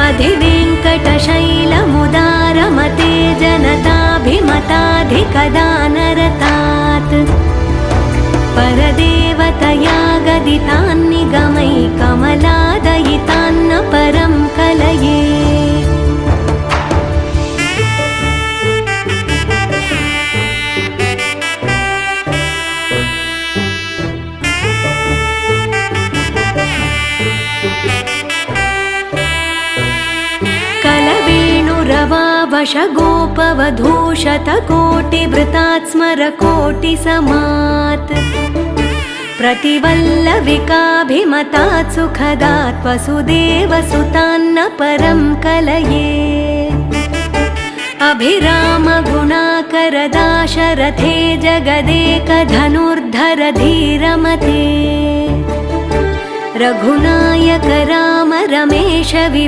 अधिवेङ्कटशैलमुदारमते जनताभिमताधिकदानरतात् परदेवतया गदितान्निगमै कमलादयितान्न परं कलये। कलवेणुरवावशगोपवधूशतकोटिवृतात् स्मरकोटिसमात् प्रतिवल्लविकाभिमतात् सुखदात् वसुदेवसुतान्न परं कलये। अभिरामगुणाकरदाशरथे जगदेकधनुर्धर धीरमते रघुनायक राम रमेश